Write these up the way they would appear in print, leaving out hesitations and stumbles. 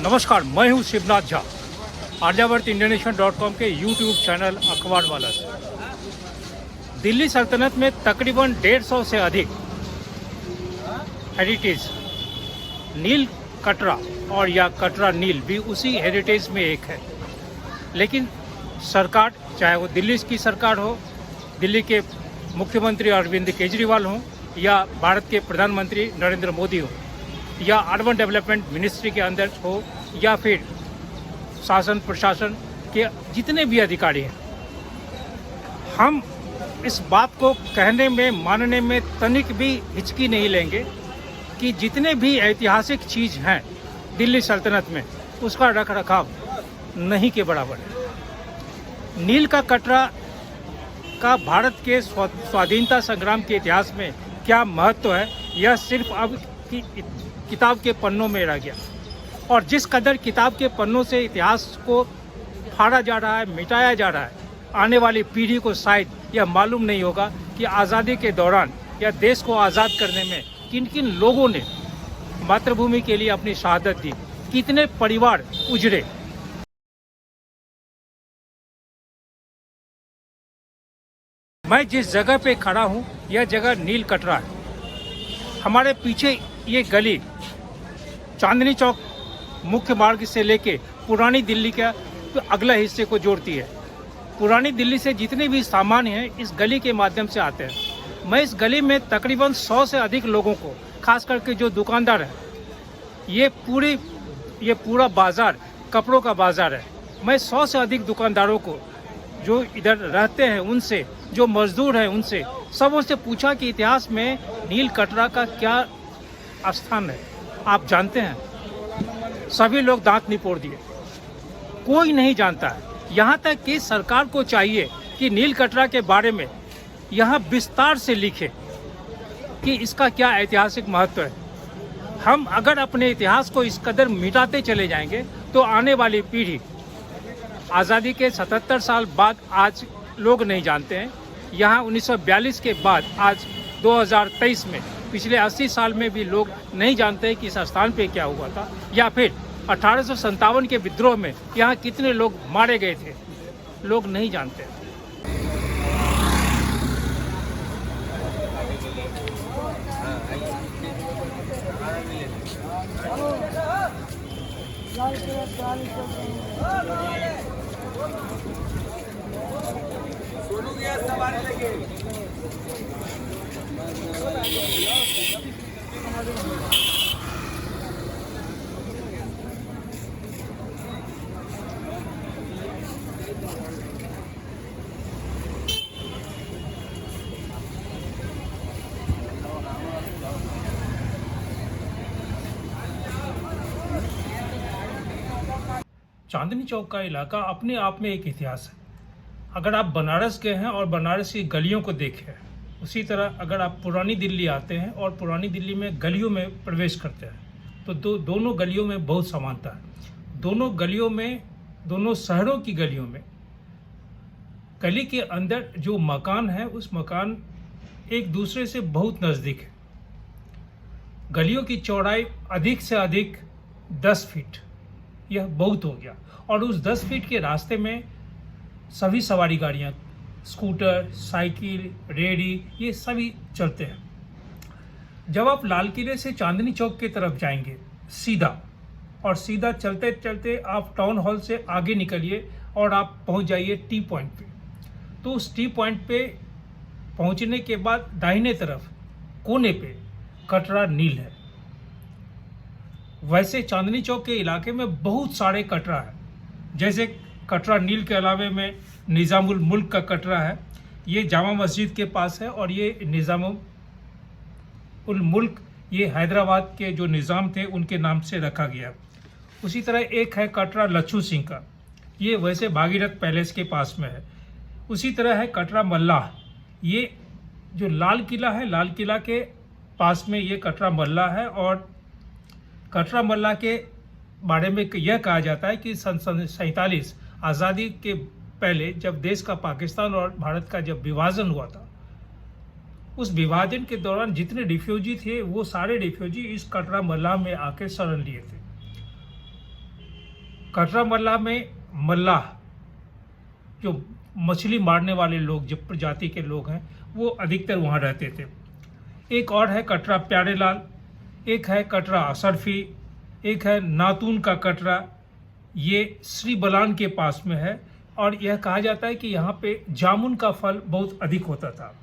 नमस्कार, मैं हूं शिवनाथ झा, आर्यावर्त इंडियनेशन.com के यूट्यूब चैनल अखबार वाला से। दिल्ली सल्तनत में तकरीबन 150 से अधिक हेरिटेज नील कटरा और या कटरा नील भी उसी हेरिटेज में एक है। लेकिन सरकार, चाहे वो दिल्ली की सरकार हो, दिल्ली के मुख्यमंत्री अरविंद केजरीवाल हो या भारत के प्रधानमंत्री नरेंद्र मोदी हो या अर्बन डेवलपमेंट मिनिस्ट्री के अंदर हो या फिर शासन प्रशासन के जितने भी अधिकारी हैं, हम इस बात को कहने में मानने में तनिक भी हिचकी नहीं लेंगे कि जितने भी ऐतिहासिक चीज़ हैं दिल्ली सल्तनत में, उसका रख रखाव नहीं के बराबर है। नील का कटरा का भारत के स्वाधीनता संग्राम के इतिहास में क्या महत्व है, यह सिर्फ अब की किताब के पन्नों में रह गया। और जिस कदर किताब के पन्नों से इतिहास को फाड़ा जा रहा है, मिटाया जा रहा है, आने वाली पीढ़ी को शायद यह मालूम नहीं होगा कि आज़ादी के दौरान या देश को आज़ाद करने में किन किन लोगों ने मातृभूमि के लिए अपनी शहादत दी, कितने परिवार उजड़े। मैं जिस जगह पे खड़ा हूँ, यह जगह नील कटरा है। हमारे पीछे ये गली चांदनी चौक मुख्य मार्ग से लेके पुरानी दिल्ली का अगला हिस्से को जोड़ती है। पुरानी दिल्ली से जितने भी सामान हैं इस गली के माध्यम से आते हैं। मैं इस गली में तकरीबन 100 से अधिक लोगों को, खास करके जो दुकानदार हैं, ये पूरा बाज़ार कपड़ों का बाज़ार है। मैं 100 से अधिक दुकानदारों को जो इधर रहते हैं उनसे, जो मजदूर हैं उनसे, सबों से पूछा कि इतिहास में नील कटरा का क्या स्थान है, आप जानते हैं? सभी लोग दांत निपोड़ दिए, कोई नहीं जानता है। यहाँ तक कि सरकार को चाहिए कि नील कटरा के बारे में यहाँ विस्तार से लिखे कि इसका क्या ऐतिहासिक महत्व है। हम अगर अपने इतिहास को इस कदर मिटाते चले जाएंगे तो आने वाली पीढ़ी, आज़ादी के 77 साल बाद आज लोग नहीं जानते हैं। यहाँ 1942 के बाद आज 2023 में, पिछले 80 साल में भी लोग नहीं जानते हैं कि इस स्थान पे क्या हुआ था, या फिर 1857 के विद्रोह में यहाँ कितने लोग मारे गए थे, लोग नहीं जानते। सोनू गया सवारी लेके। चांदनी चौक का इलाका अपने आप में एक इतिहास है। अगर आप बनारस गए हैं और बनारस की गलियों को देखें, उसी तरह अगर आप पुरानी दिल्ली आते हैं और पुरानी दिल्ली में गलियों में प्रवेश करते हैं तो दोनों गलियों में बहुत समानता है। दोनों गलियों में, दोनों शहरों की गलियों में, गली के अंदर जो मकान है उस मकान एक दूसरे से बहुत नज़दीक है। गलियों की चौड़ाई अधिक से अधिक 10 फीट, यह बहुत हो गया। और उस 10 फीट के रास्ते में सभी सवारी गाड़ियाँ, स्कूटर, साइकिल, रेहड़ी, ये सभी चलते हैं। जब आप लाल किले से चांदनी चौक की तरफ जाएंगे सीधा चलते चलते आप टाउन हॉल से आगे निकलिए और आप पहुंच जाइए टी पॉइंट पे। तो उस टी पॉइंट पे पहुंचने के बाद दाहिने तरफ कोने पे कटरा नील है। वैसे चांदनी चौक के इलाके में बहुत सारे कटरा है, जैसे कटरा नील के अलावे में निज़ामुल मुल्क का कटरा है, ये जामा मस्जिद के पास है, और ये निज़ामुल मुल्क ये हैदराबाद के जो निज़ाम थे उनके नाम से रखा गया। उसी तरह एक है कटरा लच्छू सिंह का, ये वैसे भागीरथ पैलेस के पास में है। उसी तरह है कटरा मल्लाह, ये जो लाल किला है, लाल किला के पास में ये कटरा मल्लाह है। और कटरा मल्लाह के बारे में यह कहा जाता है कि सन 47 आज़ादी के पहले, जब देश का, पाकिस्तान और भारत का जब विभाजन हुआ था, उस विभाजन के दौरान जितने रिफ्यूजी थे वो सारे रिफ्यूजी इस कटरा मल्लाह में आके शरण लिए थे। कटरा मल्लाह में मल्लाह जो मछली मारने वाले लोग, जो प्रजाति के लोग हैं, वो अधिकतर वहाँ रहते थे। एक और है कटरा प्यारेलाल, एक है कटरा असरफी, एक है नातून का कटरा, ये श्री बलान के पास में है और यह कहा जाता है कि यहाँ पे जामुन का फल बहुत अधिक होता था।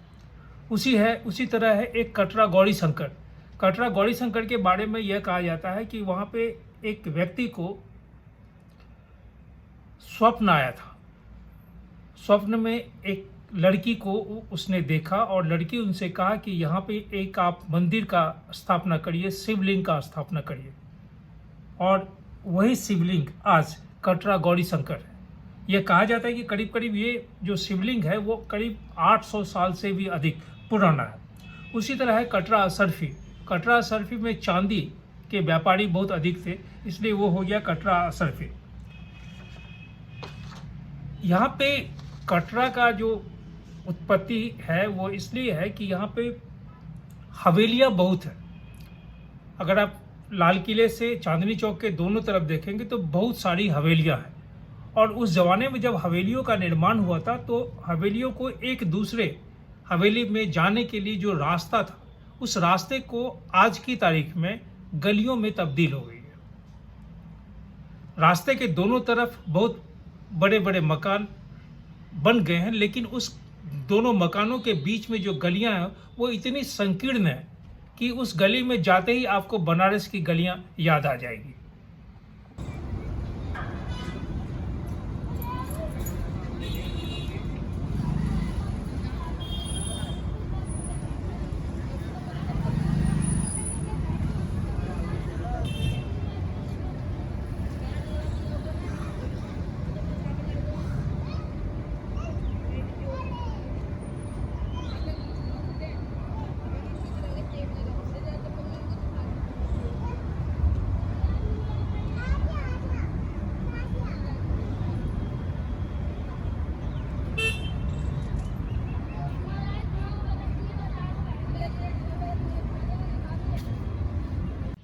उसी तरह है एक कटरा गौरी शंकर। कटरा गौरी शंकर के बारे में यह कहा जाता है कि वहाँ पे एक व्यक्ति को स्वप्न आया था। स्वप्न में एक लड़की को उसने देखा और लड़की उनसे कहा कि यहाँ पे एक आप मंदिर का स्थापना करिए, शिवलिंग का स्थापना करिए। और वही शिवलिंग आज कटरा गौरी शंकर है। यह कहा जाता है कि करीब करीब ये जो शिवलिंग है वो करीब 800 साल से भी अधिक पुराना है। उसी तरह है कटरा असरफी। कटरा असरफी में चांदी के व्यापारी बहुत अधिक थे, इसलिए वो हो गया कटरा असरफी। यहाँ पे कटरा का जो उत्पत्ति है वो इसलिए है कि यहाँ पे हवेलियाँ बहुत है। अगर आप लाल किले से चांदनी चौक के दोनों तरफ देखेंगे तो बहुत सारी हवेलियाँ हैं। और उस जमाने में जब हवेलियों का निर्माण हुआ था तो हवेलियों को एक दूसरे हवेली में जाने के लिए जो रास्ता था, उस रास्ते को आज की तारीख में गलियों में तब्दील हो गई है। रास्ते के दोनों तरफ बहुत बड़े बड़े मकान बन गए हैं, लेकिन उस दोनों मकानों के बीच में जो गलियां हैं वो इतनी संकीर्ण है कि उस गली में जाते ही आपको बनारस की गलियां याद आ जाएगी।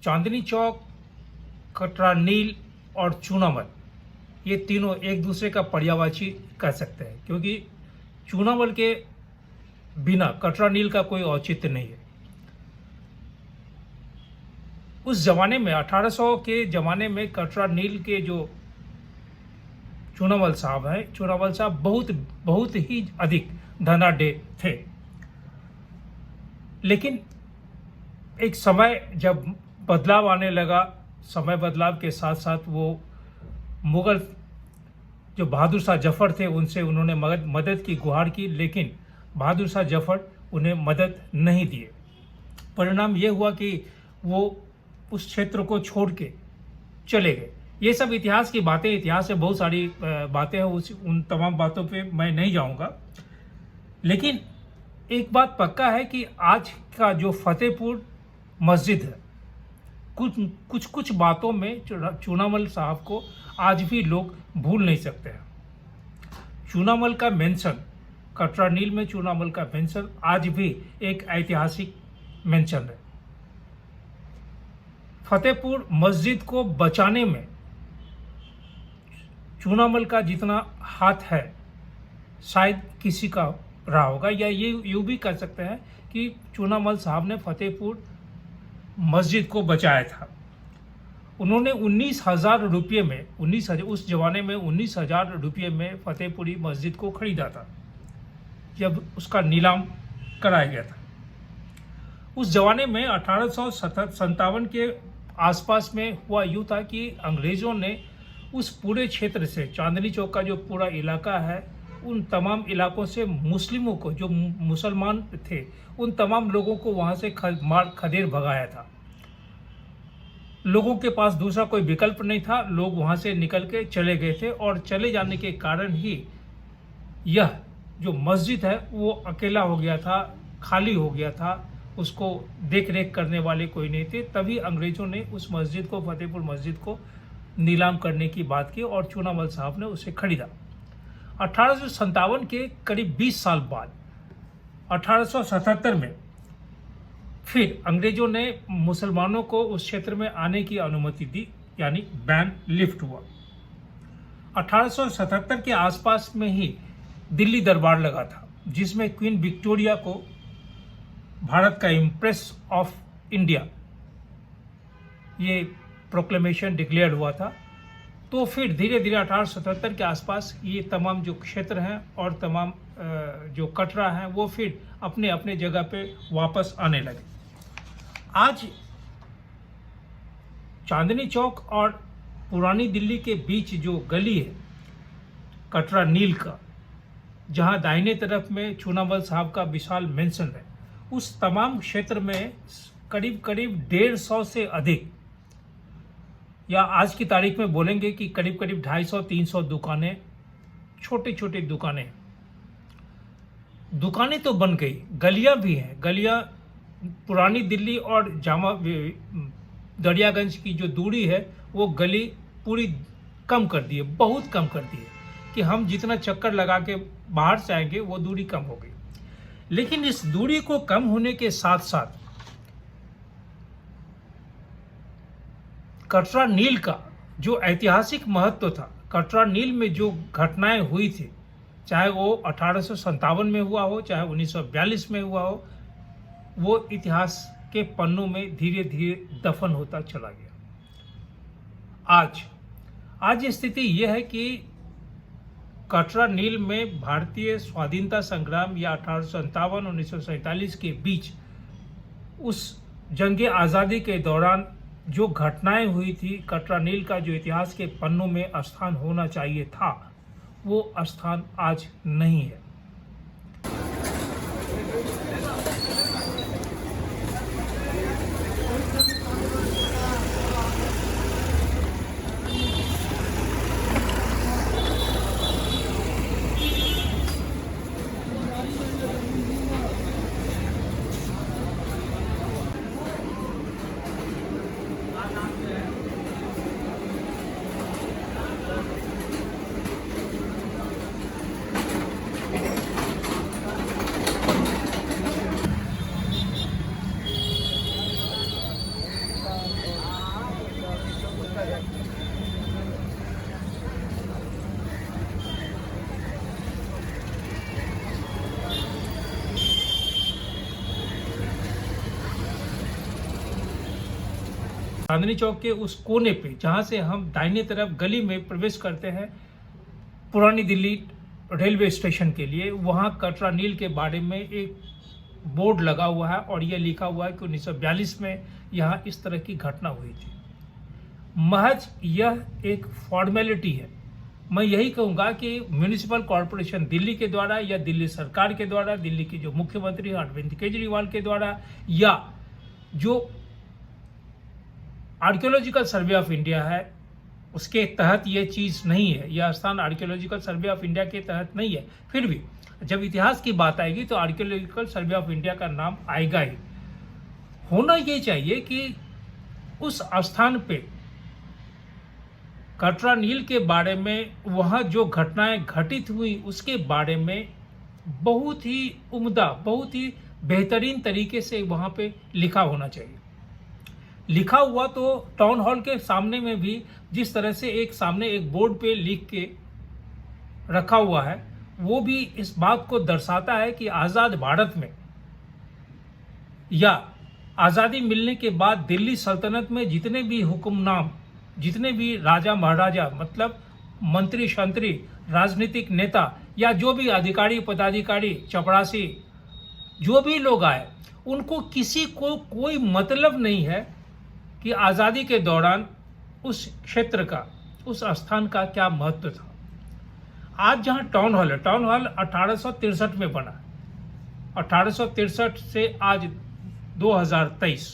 चांदनी चौक, कटरा नील और चूनामल, ये तीनों एक दूसरे का पर्यायवाची कह सकते हैं, क्योंकि चूनामल के बिना कटरा नील का कोई औचित्य नहीं है। उस जमाने में 1800 के जमाने में कटरा नील के जो चूनामल साहब हैं, चूनामल साहब बहुत ही अधिक धनाढ्य थे। लेकिन एक समय जब बदलाव आने लगा, समय बदलाव के साथ साथ वो मुगल जो बहादुर शाह जफर थे उनसे उन्होंने मदद की गुहार की, लेकिन बहादुर शाह जफर उन्हें मदद नहीं दिए। परिणाम ये हुआ कि वो उस क्षेत्र को छोड़ के चले गए। ये सब इतिहास की बातें, इतिहास में बहुत सारी बातें हैं, उन तमाम बातों पे मैं नहीं जाऊंगा। लेकिन एक बात पक्का है कि आज का जो फतेहपुर मस्जिद है, कुछ बातों में चूनामल साहब को आज भी लोग भूल नहीं सकते हैं। चूनामल का मेंशन, कटरा नील में चूनामल का मेंशन आज भी एक ऐतिहासिक मेंशन है। फतेहपुर मस्जिद को बचाने में चूनामल का जितना हाथ है शायद किसी का रहा होगा, या ये यूँ भी कह सकते हैं कि चूनामल साहब ने फतेहपुर मस्जिद को बचाया था। उन्होंने 19,000 रुपये में, उस जमाने में 19,000 रुपये में फतेहपुरी मस्जिद को खरीदा था जब उसका नीलाम कराया गया था। उस जमाने में 1857 के आसपास में हुआ यूँ था कि अंग्रेज़ों ने उस पूरे क्षेत्र से, चांदनी चौक का जो पूरा इलाका है, उन तमाम इलाकों से मुस्लिमों को, जो मुसलमान थे, उन तमाम लोगों को वहाँ से खदेड़ भगाया था। लोगों के पास दूसरा कोई विकल्प नहीं था, लोग वहाँ से निकल के चले गए थे और चले जाने के कारण ही यह जो मस्जिद है वो अकेला हो गया था, खाली हो गया था, उसको देख रेख करने वाले कोई नहीं थे। तभी अंग्रेज़ों ने उस मस्जिद को, फतेहपुर मस्जिद को नीलाम करने की बात की और चूनामल साहब ने उसे खरीदा। 1857 के करीब 20 साल बाद 1877 में फिर अंग्रेजों ने मुसलमानों को उस क्षेत्र में आने की अनुमति दी, यानी बैन लिफ्ट हुआ। 1877 के आसपास में ही दिल्ली दरबार लगा था, जिसमें क्वीन विक्टोरिया को भारत का इम्प्रेस ऑफ इंडिया ये प्रोक्लेमेशन डिक्लेयर हुआ था। तो फिर धीरे धीरे 1877 के आसपास ये तमाम जो क्षेत्र हैं और तमाम जो कटरा हैं वो फिर अपने अपने जगह पे वापस आने लगे। आज चांदनी चौक और पुरानी दिल्ली के बीच जो गली है कटरा नील का, जहां दाहिने तरफ में चूनामल साहब का विशाल मेंशन है, उस तमाम क्षेत्र में करीब करीब 150 से अधिक, या आज की तारीख में बोलेंगे कि करीब करीब 250-300 दुकानें, छोटी छोटी दुकानें तो बन गई, गलियां भी हैं। गलियां पुरानी दिल्ली और जामा दरियागंज की जो दूरी है वो गली पूरी कम कर दी है, बहुत कम कर दी है कि हम जितना चक्कर लगा के बाहर से आएंगे वो दूरी कम हो गई। लेकिन इस दूरी को कम होने के साथ साथ कटरा नील का जो ऐतिहासिक महत्व था, कटरा नील में जो घटनाएं हुई थी, चाहे वो 1857 में हुआ हो, चाहे 1942 में हुआ हो, वो इतिहास के पन्नों में धीरे धीरे दफन होता चला गया। आज स्थिति यह है कि कटरा नील में भारतीय स्वाधीनता संग्राम या 1857-1947 के बीच उस जंगे आज़ादी के दौरान जो घटनाएं हुई थी, कटरा नील का जो इतिहास के पन्नों में स्थान होना चाहिए था, वो स्थान आज नहीं है। चांदनी चौक के उस कोने पे जहां से हम दाहिने तरफ गली में प्रवेश करते हैं पुरानी दिल्ली रेलवे स्टेशन के लिए, वहां कटरा नील के बारे में एक बोर्ड लगा हुआ है और यह लिखा हुआ है कि 1942 में यहां इस तरह की घटना हुई थी। महज यह एक फॉर्मेलिटी है। मैं यही कहूँगा कि म्यूनिसिपल कॉरपोरेशन दिल्ली के द्वारा या दिल्ली सरकार के द्वारा, दिल्ली के जो मुख्यमंत्री अरविंद केजरीवाल के द्वारा, या जो आर्कियोलॉजिकल सर्वे ऑफ इंडिया है उसके तहत ये चीज़ नहीं है, यह स्थान आर्कियोलॉजिकल सर्वे ऑफ इंडिया के तहत नहीं है। फिर भी जब इतिहास की बात आएगी तो आर्कियोलॉजिकल सर्वे ऑफ इंडिया का नाम आएगा ही। होना ये चाहिए कि उस स्थान पे कटरा नील के बारे में, वहाँ जो घटनाएं घटित हुई उसके बारे में बहुत ही उम्दा, बहुत ही बेहतरीन तरीके से वहाँ पे लिखा होना चाहिए। लिखा हुआ तो टाउन हॉल के सामने में भी जिस तरह से एक सामने एक बोर्ड पे लिख के रखा हुआ है, वो भी इस बात को दर्शाता है कि आज़ाद भारत में या आज़ादी मिलने के बाद दिल्ली सल्तनत में जितने भी हुक्मनाम, जितने भी राजा महाराजा, मतलब मंत्री शंत्री, राजनीतिक नेता या जो भी अधिकारी पदाधिकारी, चपरासी, जो भी लोग आए, उनको किसी को कोई मतलब नहीं है कि आज़ादी के दौरान उस क्षेत्र का, उस स्थान का क्या महत्व था। आज जहां टाउन हॉल है, टाउन हॉल 1863 में बना, 1863 से आज 2023,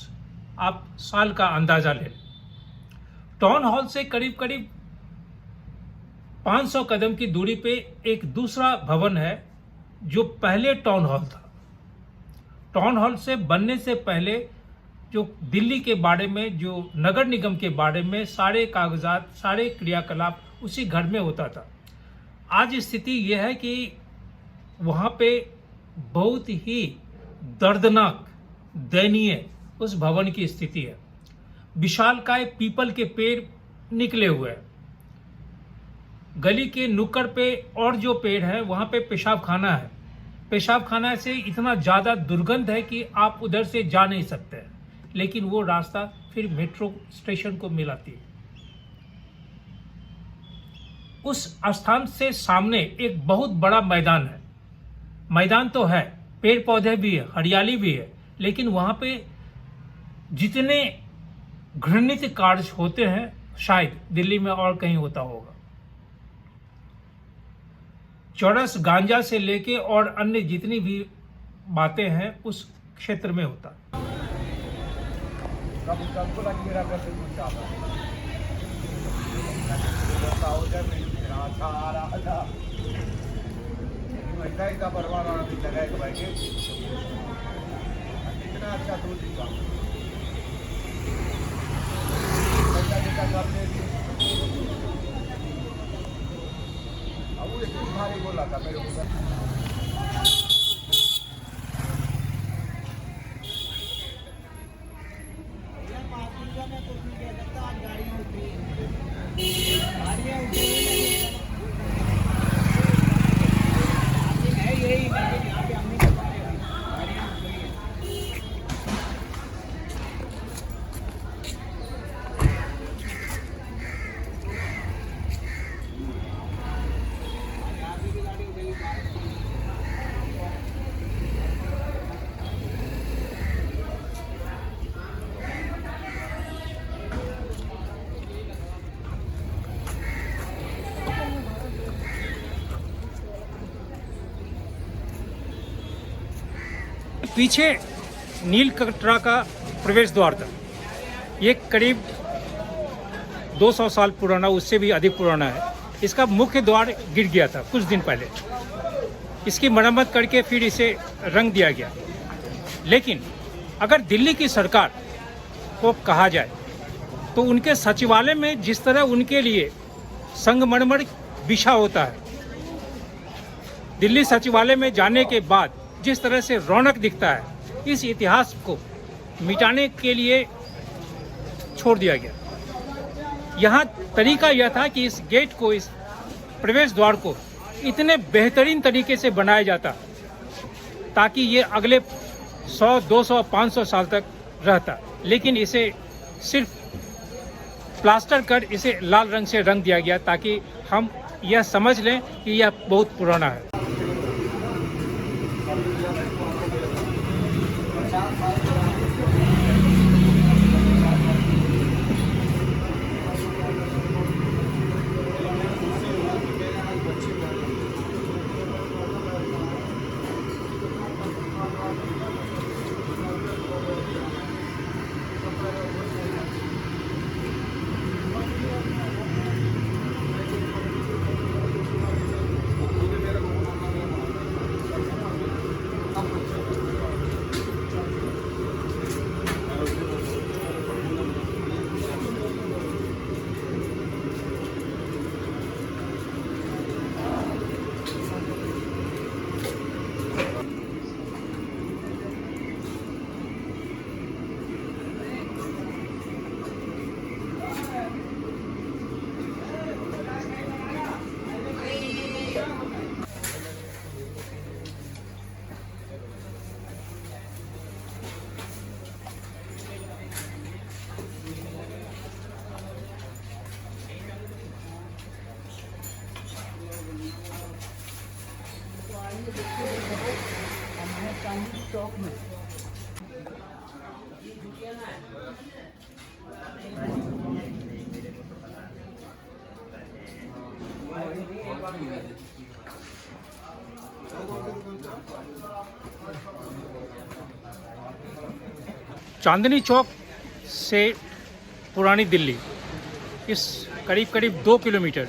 आप साल का अंदाजा लें। टाउन हॉल से करीब करीब 500 कदम की दूरी पे एक दूसरा भवन है जो पहले टाउन हॉल था। टाउन हॉल से बनने से पहले जो दिल्ली के बारे में, जो नगर निगम के बारे में सारे कागजात, सारे क्रियाकलाप उसी घर में होता था। आज स्थिति यह है कि वहाँ पे बहुत ही दर्दनाक, दयनीय उस भवन की स्थिति है। विशालकाय पीपल के पेड़ निकले हुए हैं। गली के नुक्कड़ पे और जो पेड़ है वहां पे पेशाब खाना है। पेशाब खाना से इतना ज़्यादा दुर्गंध है कि आप उधर से जा नहीं सकते, लेकिन वो रास्ता फिर मेट्रो स्टेशन को मिलाती है। उस स्थान से सामने एक बहुत बड़ा मैदान है। मैदान तो है, पेड़ पौधे भी है, हरियाली भी है, लेकिन वहां पे जितने घृणित कार्य होते हैं शायद दिल्ली में और कहीं होता होगा। चरस, गांजा से लेके और अन्य जितनी भी बातें हैं उस क्षेत्र में होता है। बोला था मेरे को पीछे नील कटरा का प्रवेश द्वार था। ये करीब 200 साल पुराना, उससे भी अधिक पुराना है। इसका मुख्य द्वार गिर गया था कुछ दिन पहले। इसकी मरम्मत करके फिर इसे रंग दिया गया। लेकिन अगर दिल्ली की सरकार को कहा जाए तो उनके सचिवालय में जिस तरह उनके लिए संगमरमर बिछा होता है, दिल्ली सचिवालय में जाने के बाद जिस तरह से रौनक दिखता है, इस इतिहास को मिटाने के लिए छोड़ दिया गया। यहाँ तरीका यह था कि इस गेट को, इस प्रवेश द्वार को इतने बेहतरीन तरीके से बनाया जाता ताकि ये अगले 100, 200, 500 साल तक रहता, लेकिन इसे सिर्फ प्लास्टर कर इसे लाल रंग से रंग दिया गया ताकि हम यह समझ लें कि यह बहुत पुराना है। चौक में चांदनी चौक से पुरानी दिल्ली इस करीब 2 किलोमीटर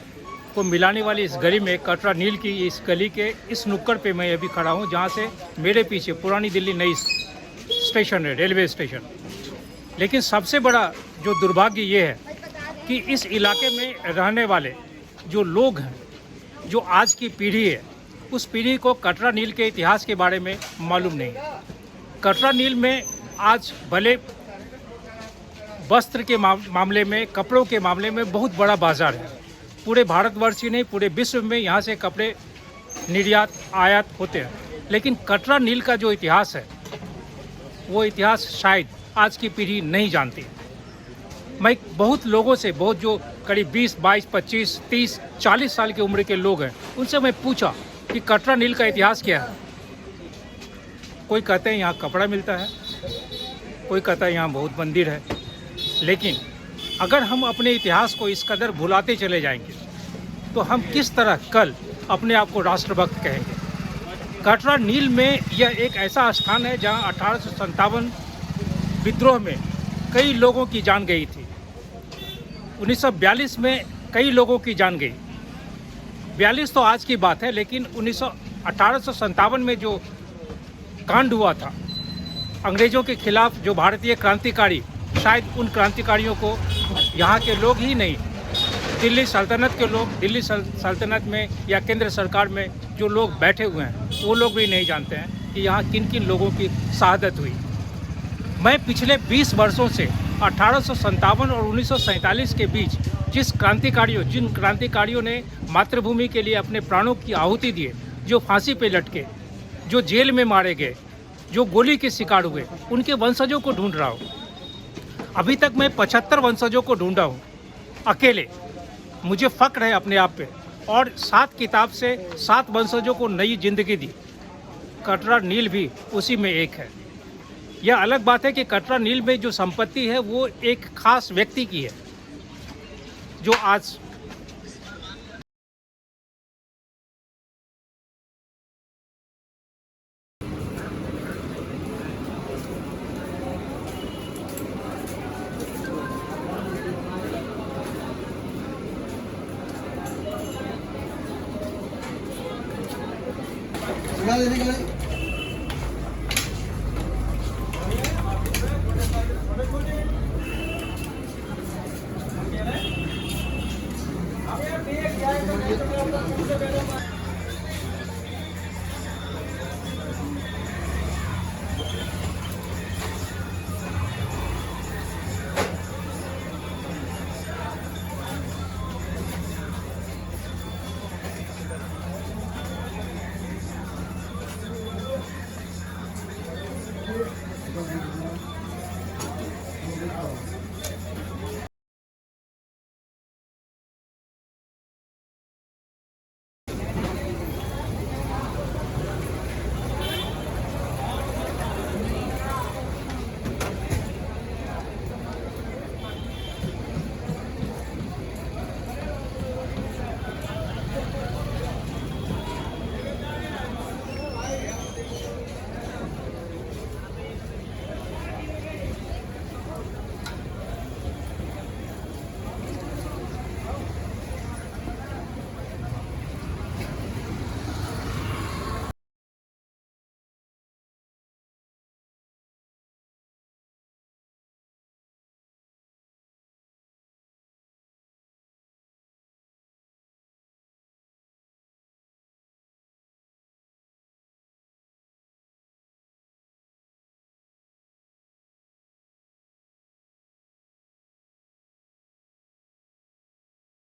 को मिलाने वाली इस गली में कटरा नील की इस गली के इस नुक्कड़ पे मैं अभी खड़ा हूँ, जहाँ से मेरे पीछे पुरानी दिल्ली नई स्टेशन है, रेलवे स्टेशन। लेकिन सबसे बड़ा जो दुर्भाग्य ये है कि इस इलाके में रहने वाले जो लोग हैं, जो आज की पीढ़ी है, उस पीढ़ी को कटरा नील के इतिहास के बारे में मालूम नहीं। कटरा नील में आज भले वस्त्र के मामले में, कपड़ों के मामले में बहुत बड़ा बाजार है। पूरे भारतवर्ष ही नहीं, पूरे विश्व में यहाँ से कपड़े निर्यात आयात होते हैं। लेकिन कटरा नील का जो इतिहास है, वो इतिहास शायद आज की पीढ़ी नहीं जानती। मैं बहुत लोगों से, बहुत जो करीब 20, 22, 25, 30, 40 साल की उम्र के लोग हैं, उनसे मैं पूछा कि कटरा नील का इतिहास क्या है। कोई कहते हैं यहाँ कपड़ा मिलता है, कोई कहता है यहाँ बहुत मंदिर है। लेकिन अगर हम अपने इतिहास को इस कदर भुलाते चले जाएंगे तो हम किस तरह कल अपने आप को राष्ट्रभक्त कहेंगे। कटरा नील में यह एक ऐसा स्थान है जहाँ 1857 विद्रोह में कई लोगों की जान गई थी। 1942 में कई लोगों की जान गई। 42 तो आज की बात है, लेकिन 1857 में जो कांड हुआ था अंग्रेज़ों के खिलाफ, जो भारतीय क्रांतिकारी, शायद उन क्रांतिकारियों को यहाँ के लोग ही नहीं, दिल्ली सल्तनत के लोग, दिल्ली सल्तनत में या केंद्र सरकार में जो लोग बैठे हुए हैं, वो लोग भी नहीं जानते हैं कि यहाँ किन किन लोगों की शहादत हुई। मैं पिछले 20 वर्षों से 1857 और 1947 के बीच जिन क्रांतिकारियों ने मातृभूमि के लिए अपने प्राणों की आहुति दिए, जो फांसी पे लटके, जो जेल में मारे गए, जो गोली के शिकार हुए, उनके वंशजों को ढूंढ रहा हूँ। अभी तक मैं 75 वंशजों को ढूंढा हूँ अकेले। मुझे फ़क्र है अपने आप पे। और 7 किताब से 7 वंशजों को नई जिंदगी दी। कटरा नील भी उसी में एक है। यह अलग बात है कि कटरा नील में जो संपत्ति है वो एक खास व्यक्ति की है, जो आज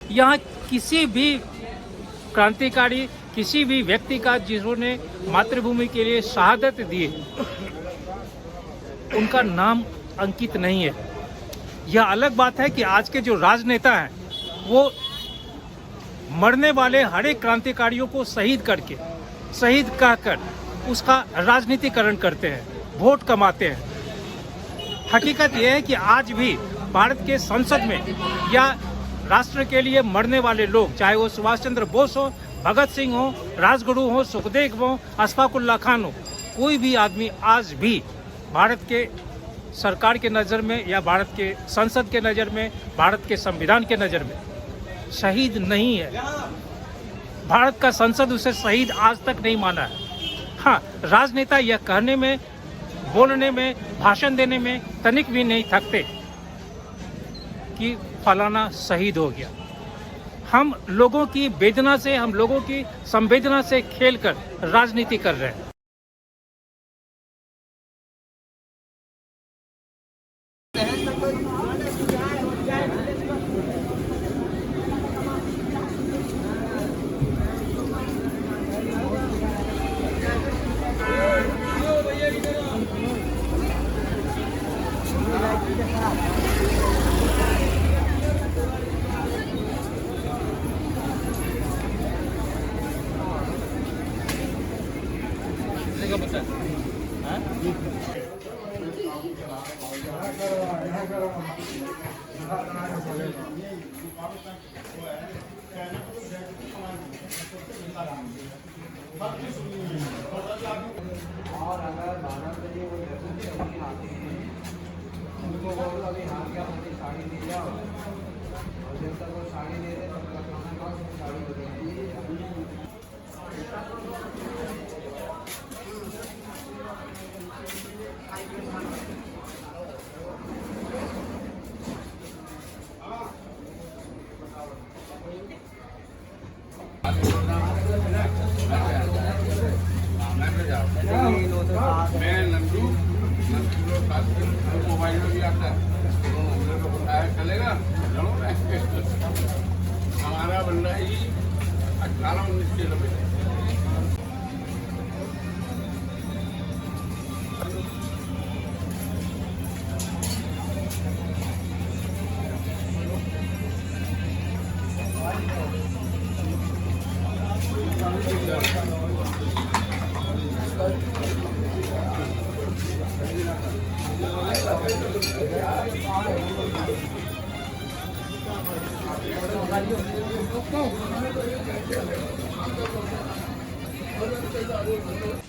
यहाँ किसी भी क्रांतिकारी, किसी भी व्यक्ति का जिन्होंने मातृभूमि के लिए शहादत दी, उनका नाम अंकित नहीं है। यह अलग बात है कि आज के जो राजनेता हैं वो मरने वाले हर एक क्रांतिकारियों को शहीद करके, शहीद कहकर उसका राजनीतिकरण करते हैं, वोट कमाते हैं। हकीकत यह है कि आज भी भारत के संसद में या राष्ट्र के लिए मरने वाले लोग, चाहे वो सुभाष चंद्र बोस हो, भगत सिंह हो, राजगुरु हो, सुखदेव हो, अशफाक उल्लाह खान हो, कोई भी आदमी आज भी भारत के सरकार के नज़र में या भारत के संसद के नज़र में, भारत के संविधान के नज़र में शहीद नहीं है। भारत का संसद उसे शहीद आज तक नहीं माना है। हाँ, राजनेता यह कहने में, बोलने में, भाषण देने में तनिक भी नहीं थकते कि फलाना शहीद हो गया। हम लोगों की वेदना से, हम लोगों की संवेदना से खेलकर राजनीति कर रहे हैं। और अगर 12 बजे वो दर्शन करके आते हैं उनको बोलो अभी हाथ क्या मुझे साड़ी दे जाओ, और जब तक वो साड़ी दे रहे तब तक खाना खाओ, फिर साड़ी बदलती मैं नंदू मोबाइल में भी आता है, चलेगा हमारा बंदा ही 18-19 किलोमीटर।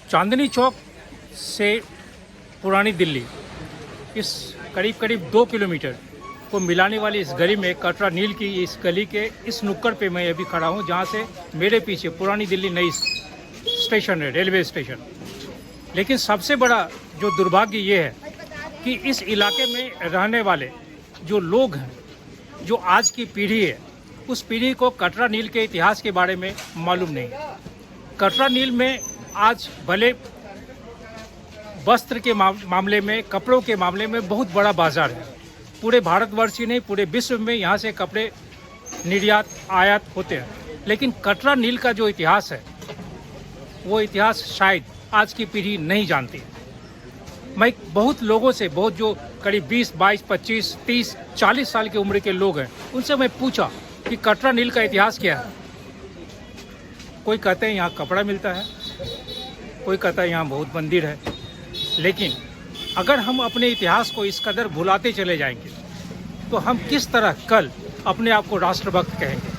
चांदनी चौक से पुरानी दिल्ली इस करीब करीब 2 किलोमीटर को मिलाने वाली इस गली में, कटरा नील की इस गली के इस नुक्कड़ पे मैं अभी खड़ा हूँ, जहाँ से मेरे पीछे पुरानी दिल्ली नई स्टेशन है, रेलवे स्टेशन। लेकिन सबसे बड़ा जो दुर्भाग्य ये है कि इस इलाके में रहने वाले जो लोग हैं, जो आज की पीढ़ी है, उस पीढ़ी को कटरा नील के इतिहास के बारे में मालूम नहीं। कटरा नील में आज भले वस्त्र के मामले में, कपड़ों के मामले में बहुत बड़ा बाजार है। पूरे भारतवर्ष ही नहीं, पूरे विश्व में यहाँ से कपड़े निर्यात आयात होते हैं। लेकिन कटरा नील का जो इतिहास है, वो इतिहास शायद आज की पीढ़ी नहीं जानती। मैं बहुत लोगों से, बहुत जो करीब 20, 22, 25, 30, 40 साल की उम्र के लोग हैं, उनसे मैं पूछा कि कटरा नील का इतिहास क्या है। कोई कहते हैं यहाँ कपड़ा मिलता है, कोई कहता है यहाँ बहुत मंदिर है। लेकिन अगर हम अपने इतिहास को इस कदर भुलाते चले जाएंगे तो हम किस तरह कल अपने आप को राष्ट्रभक्त कहेंगे।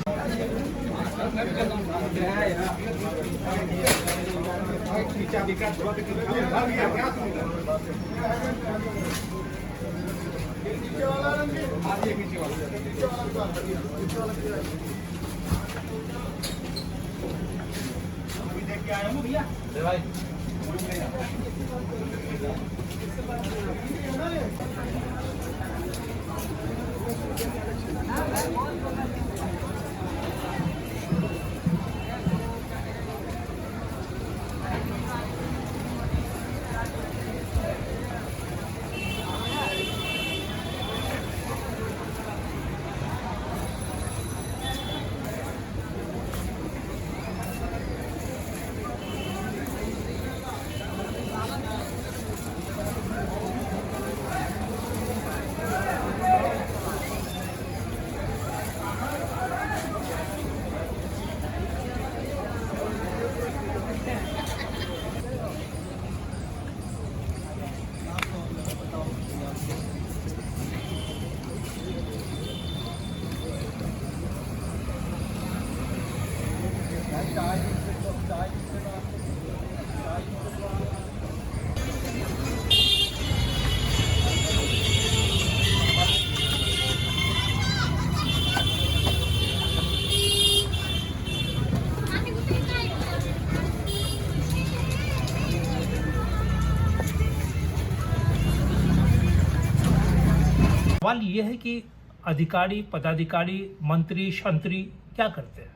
सवाल ये है कि अधिकारी, पदाधिकारी, मंत्री, शंत्री क्या करते हैं।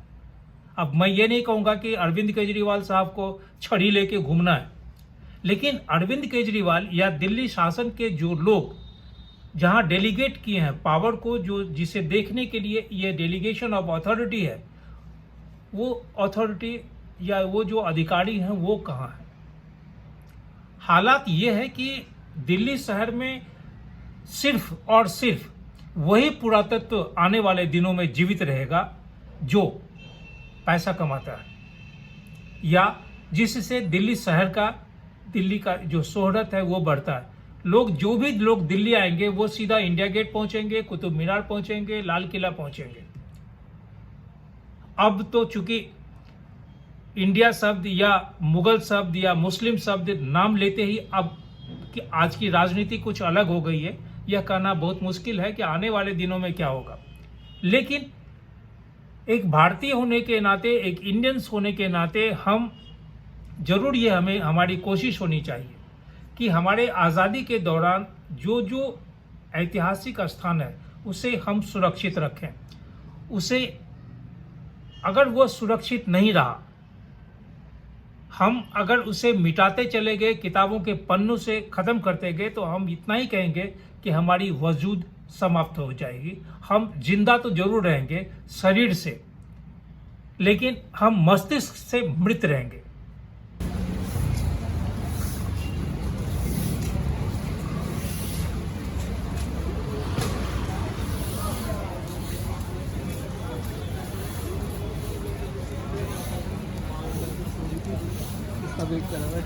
अब मैं ये नहीं कहूँगा कि अरविंद केजरीवाल साहब को छड़ी लेके घूमना है, लेकिन अरविंद केजरीवाल या दिल्ली शासन के जो लोग जहाँ डेलीगेट किए हैं पावर को, जो जिसे देखने के लिए ये डेलीगेशन ऑफ अथॉरिटी है, वो अथॉरिटी या वो जो अधिकारी हैं वो कहाँ हैं। हालात ये है कि दिल्ली शहर में सिर्फ और सिर्फ वही पुरातत्व आने वाले दिनों में जीवित रहेगा जो पैसा कमाता है या जिससे दिल्ली का जो शोहरत है वो बढ़ता है। जो भी लोग दिल्ली आएंगे वो सीधा इंडिया गेट पहुंचेंगे, कुतुब मीनार पहुंचेंगे, लाल किला पहुंचेंगे। अब तो चूंकि इंडिया शब्द या मुगल शब्द या मुस्लिम शब्द नाम लेते ही अब कि आज की राजनीति कुछ अलग हो गई है, यह कहना बहुत मुश्किल है कि आने वाले दिनों में क्या होगा। लेकिन एक भारतीय होने के नाते, एक इंडियंस होने के नाते हम जरूर ये हमारी कोशिश होनी चाहिए कि हमारे आज़ादी के दौरान जो जो ऐतिहासिक स्थान है उसे हम सुरक्षित रखें। उसे अगर वो सुरक्षित नहीं रहा, हम अगर उसे मिटाते चले गए, किताबों के पन्नों से ख़त्म करते गए, तो हम इतना ही कहेंगे कि हमारी वजूद समाप्त हो जाएगी। हम जिंदा तो जरूर रहेंगे शरीर से, लेकिन हम मस्तिष्क से मृत रहेंगे। सब एक तरह से